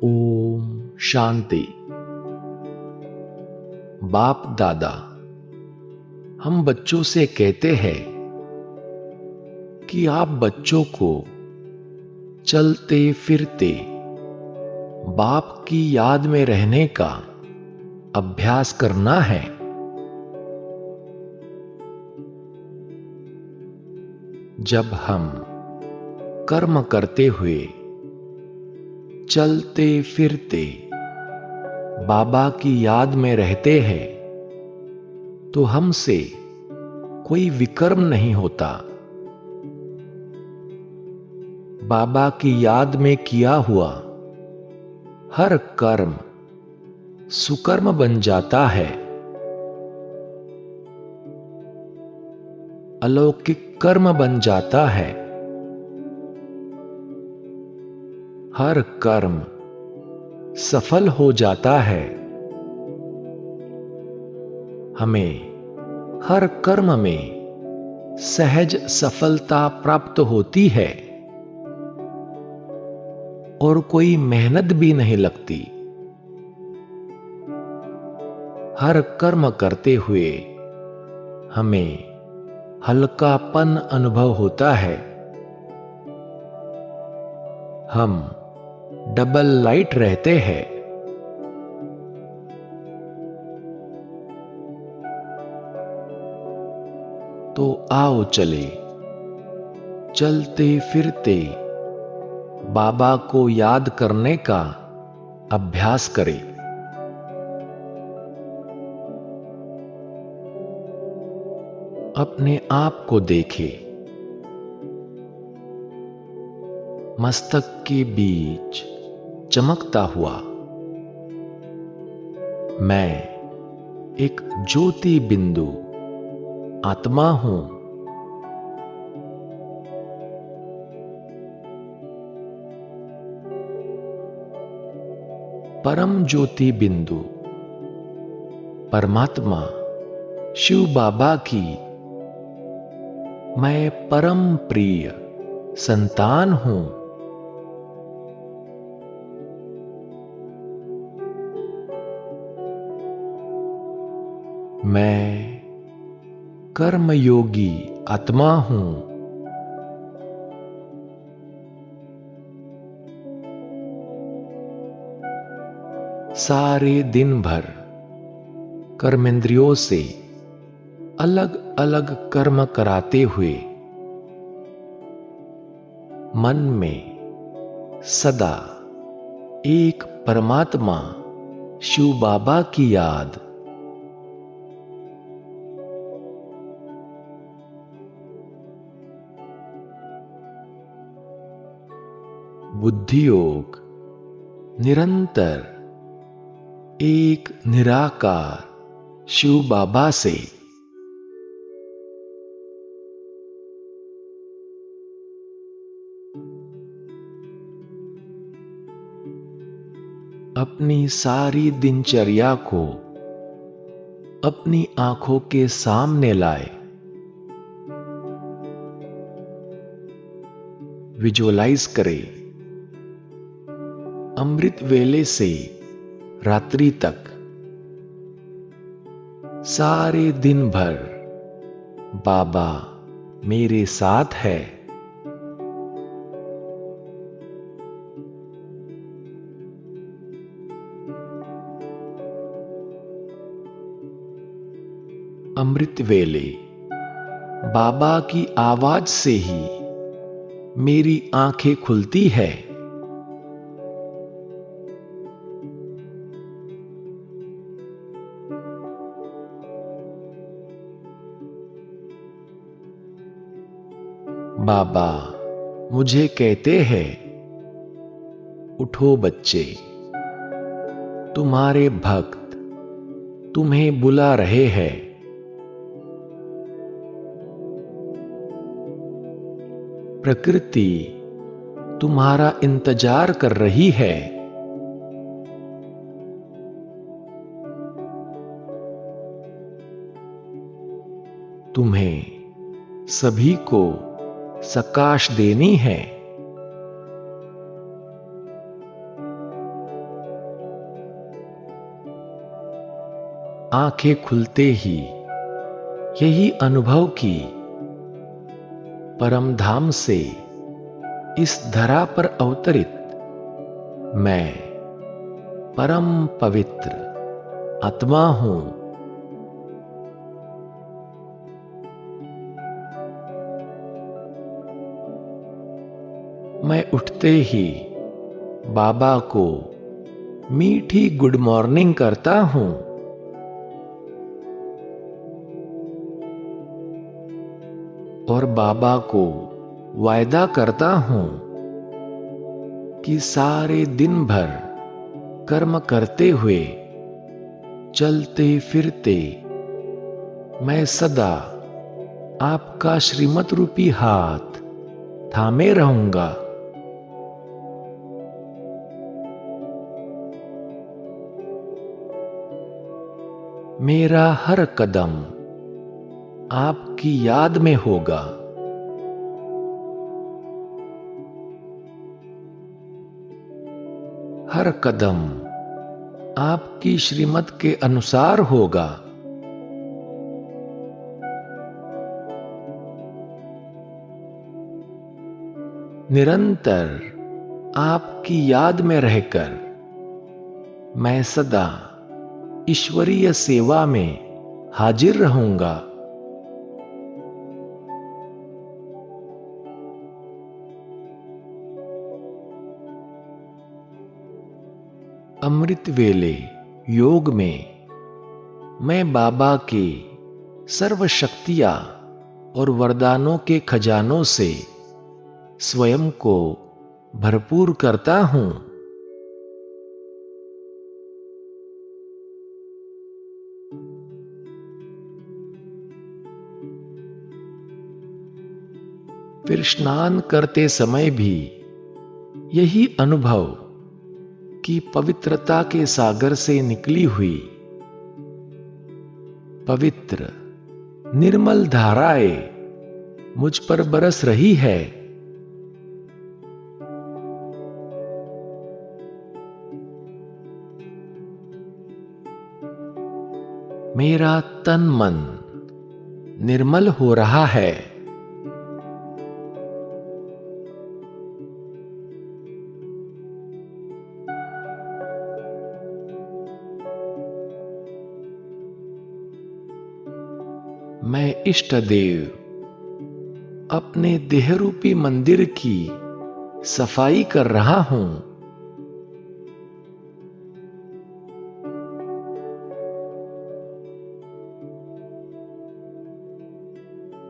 ओम शांति। बाप दादा हम बच्चों से कहते हैं कि आप बच्चों को चलते फिरते बाप की याद में रहने का अभ्यास करना है। जब हम कर्म करते हुए चलते फिरते बाबा की याद में रहते हैं तो हमसे कोई विकर्म नहीं होता। बाबा की याद में किया हुआ हर कर्म सुकर्म बन जाता है। अलौकिक कर्म बन जाता है। हर कर्म सफल हो जाता है। हमें हर कर्म में सहज सफलता प्राप्त होती है और कोई मेहनत भी नहीं लगती। हर कर्म करते हुए हमें हल्कापन अनुभव होता है। हम डबल लाइट रहते हैं। तो आओ चले चलते फिरते बाबा को याद करने का अभ्यास करें। अपने आप को देखें। मस्तक के बीच चमकता हुआ मैं एक ज्योति बिंदु आत्मा हूं। परम ज्योति बिंदु परमात्मा शिव बाबा की मैं परम प्रिय संतान हूं। मैं कर्मयोगी आत्मा हूं। सारे दिन भर कर्मेंद्रियों से अलग अलग कर्म कराते हुए मन में सदा एक परमात्मा शिव बाबा की याद। बुद्धि योग निरंतर एक निराकार शिव बाबा से अपनी सारी दिनचर्या को अपनी आंखों के सामने लाए। विजुअलाइज करें। अमृत वेले से रात्रि तक सारे दिन भर बाबा मेरे साथ है। अमृत वेले बाबा की आवाज से ही मेरी आंखें खुलती है। बाबा मुझे कहते हैं, उठो बच्चे, तुम्हारे भक्त तुम्हें बुला रहे हैं। प्रकृति तुम्हारा इंतजार कर रही है। तुम्हें सभी को सकाश देनी है। आंखें खुलते ही यही अनुभव की, परम धाम से इस धरा पर अवतरित मैं परम पवित्र आत्मा हूं। मैं उठते ही बाबा को मीठी गुड मॉर्निंग करता हूं। और बाबा को वायदा करता हूं कि सारे दिन भर कर्म करते हुए, चलते फिरते मैं सदा आपका श्रीमत रूपी हाथ थामे रहूंगा। मेरा हर कदम आपकी याद में होगा। हर कदम आपकी श्रीमत के अनुसार होगा। निरंतर आपकी याद में रहकर मैं सदा ईश्वरीय सेवा में हाजिर रहूंगा। अमृत वेले योग में मैं बाबा के सर्व शक्तियां और वरदानों के खजानों से स्वयं को भरपूर करता हूं। फिर स्नान करते समय भी यही अनुभव कि पवित्रता के सागर से निकली हुई पवित्र निर्मल धाराएं मुझ पर बरस रही है। मेरा तन मन निर्मल हो रहा है। मैं इष्ट देव अपने देहरूपी मंदिर की सफाई कर रहा हूं।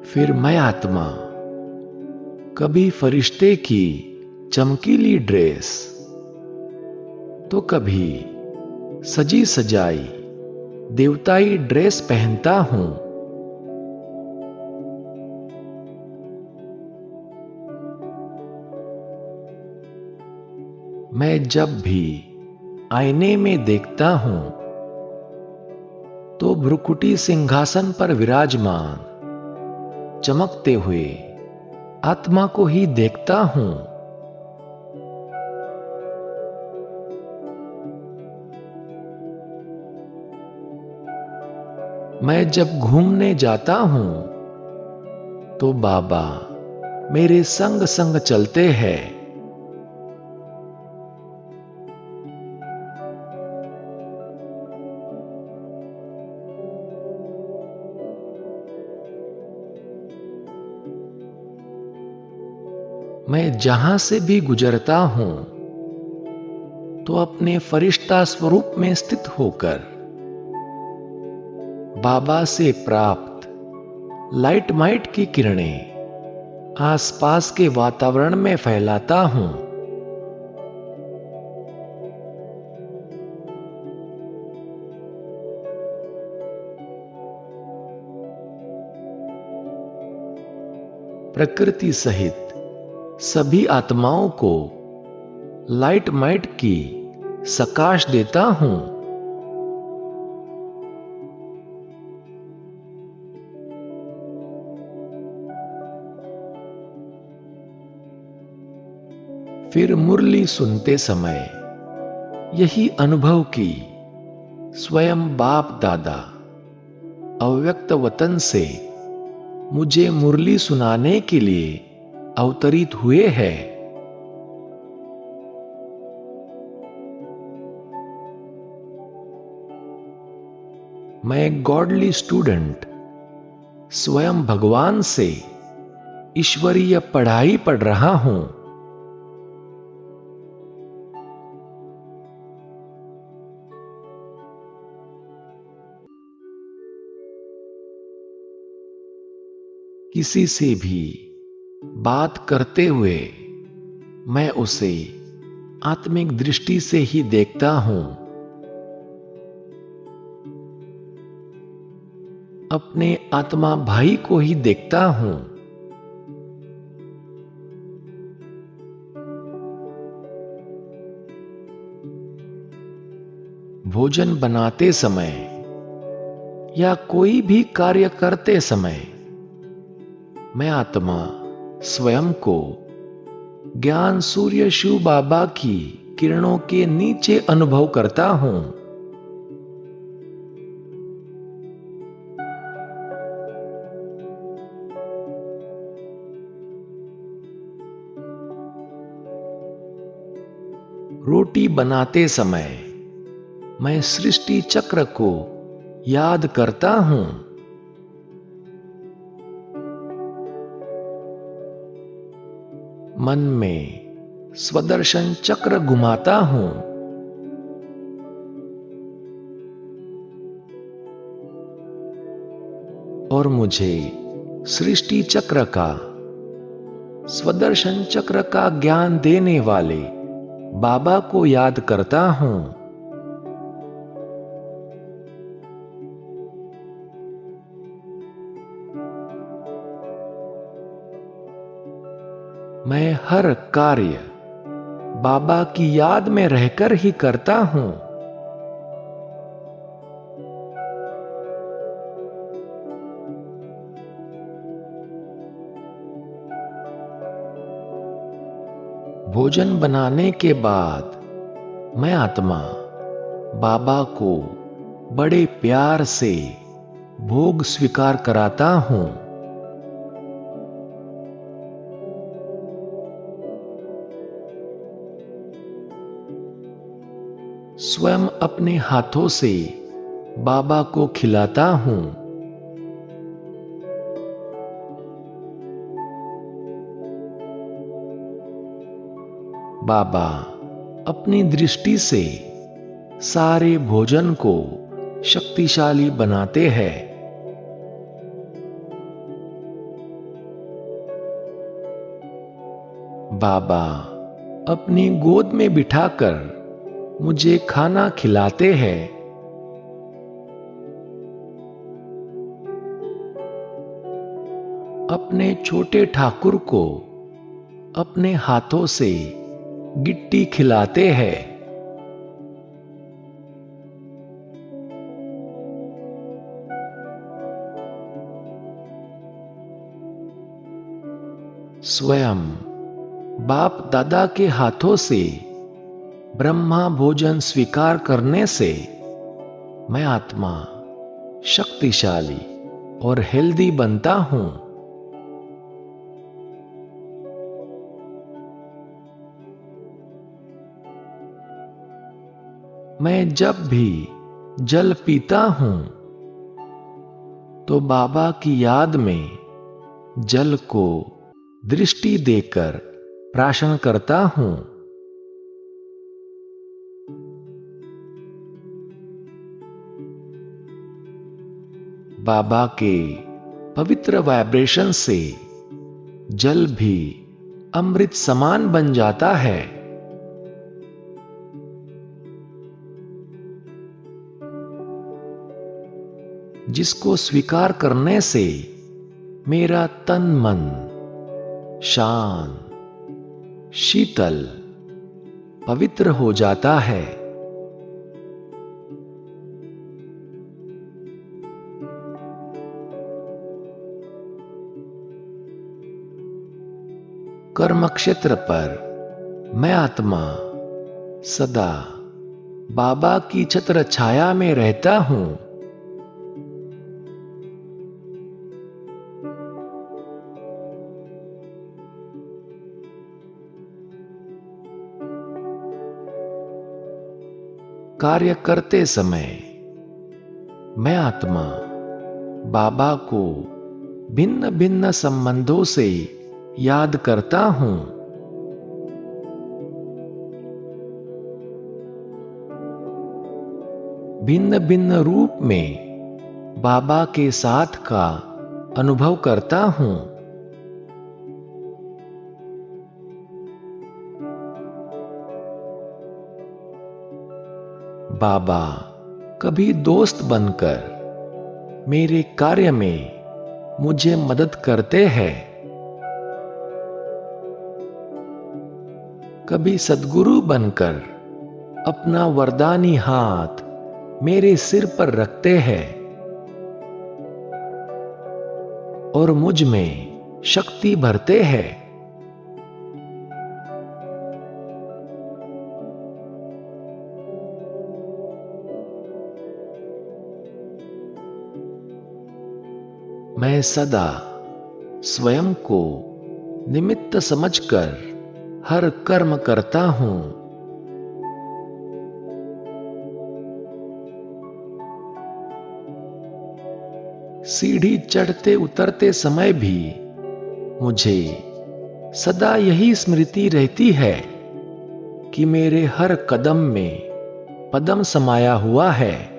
फिर मैं आत्मा कभी फरिश्ते की चमकीली ड्रेस तो कभी सजी सजाई देवताई ड्रेस पहनता हूं। मैं जब भी आईने में देखता हूं तो भ्रुकुटी सिंहासन पर विराजमान चमकते हुए आत्मा को ही देखता हूं। मैं जब घूमने जाता हूं तो बाबा मेरे संग संग चलते हैं। मैं जहां से भी गुजरता हूं तो अपने फरिश्ता स्वरूप में स्थित होकर बाबा से प्राप्त लाइट माइट की किरणें आसपास के वातावरण में फैलाता हूं। प्रकृति सहित सभी आत्माओं को लाइट माइट की सकाश देता हूं। फिर मुरली सुनते समय यही अनुभव की स्वयं बाप दादा अव्यक्त वतन से मुझे मुरली सुनाने के लिए अवतरित हुए हैं। मैं गॉडली स्टूडेंट स्वयं भगवान से ईश्वरीय पढ़ाई पढ़ रहा हूं। किसी से भी बात करते हुए मैं उसे आत्मिक दृष्टि से ही देखता हूं। अपने आत्मा भाई को ही देखता हूं। भोजन बनाते समय या कोई भी कार्य करते समय मैं आत्मा स्वयं को ज्ञान सूर्य शिव बाबा की किरणों के नीचे अनुभव करता हूं। रोटी बनाते समय मैं सृष्टि चक्र को याद करता हूं। मन में स्वदर्शन चक्र घुमाता हूं। और मुझे सृष्टि चक्र का, स्वदर्शन चक्र का ज्ञान देने वाले बाबा को याद करता हूं। मैं हर कार्य बाबा की याद में रहकर ही करता हूं। भोजन बनाने के बाद मैं आत्मा बाबा को बड़े प्यार से भोग स्वीकार कराता हूं। स्वयं अपने हाथों से बाबा को खिलाता हूं। बाबा अपनी दृष्टि से सारे भोजन को शक्तिशाली बनाते हैं। बाबा अपनी गोद में बिठाकर मुझे खाना खिलाते हैं। अपने छोटे ठाकुर को अपने हाथों से गिट्टी खिलाते हैं। स्वयं बाप दादा के हाथों से ब्रह्मा भोजन स्वीकार करने से मैं आत्मा शक्तिशाली और हेल्दी बनता हूं। मैं जब भी जल पीता हूं तो बाबा की याद में जल को दृष्टि देकर प्राशन करता हूं। बाबा के पवित्र वाइब्रेशन से जल भी अमृत समान बन जाता है। जिसको स्वीकार करने से मेरा तन मन शांत, शीतल, पवित्र हो जाता है। कर्म क्षेत्र पर मैं आत्मा सदा बाबा की छत्र छाया में रहता हूं। कार्य करते समय मैं आत्मा बाबा को भिन्न भिन्न संबंधों से याद करता हूं। भिन्न भिन्न रूप में बाबा के साथ का अनुभव करता हूं। बाबा कभी दोस्त बनकर मेरे कार्य में मुझे मदद करते हैं, कभी सद्गुरु बनकर अपना वरदानी हाथ मेरे सिर पर रखते हैं और मुझ में शक्ति भरते हैं। मैं सदा स्वयं को निमित्त समझकर हर कर्म करता हूं। सीढ़ी चढ़ते उतरते समय भी मुझे सदा यही स्मृति रहती है कि मेरे हर कदम में पदम समाया हुआ है।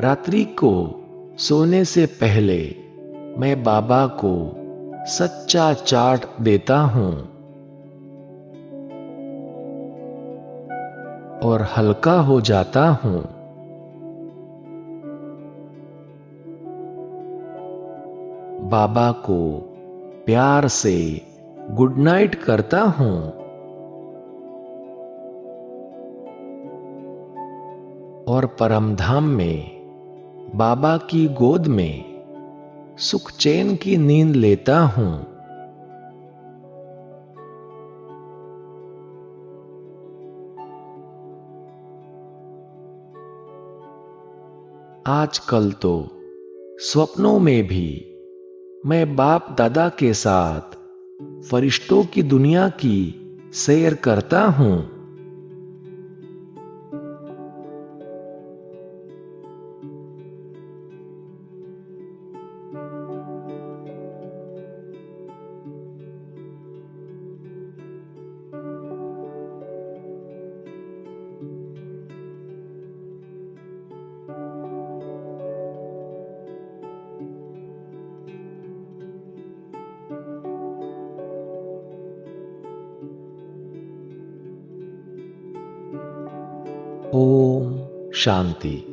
रात्रि को सोने से पहले मैं बाबा को सच्चा चाट देता हूं और हल्का हो जाता हूं। बाबा को प्यार से गुड नाइट करता हूं और परमधाम में बाबा की गोद में सुख चैन की नींद लेता हूं। आजकल तो स्वप्नों में भी मैं बाप दादा के साथ फरिश्तों की दुनिया की सैर करता हूं। ओम शांति।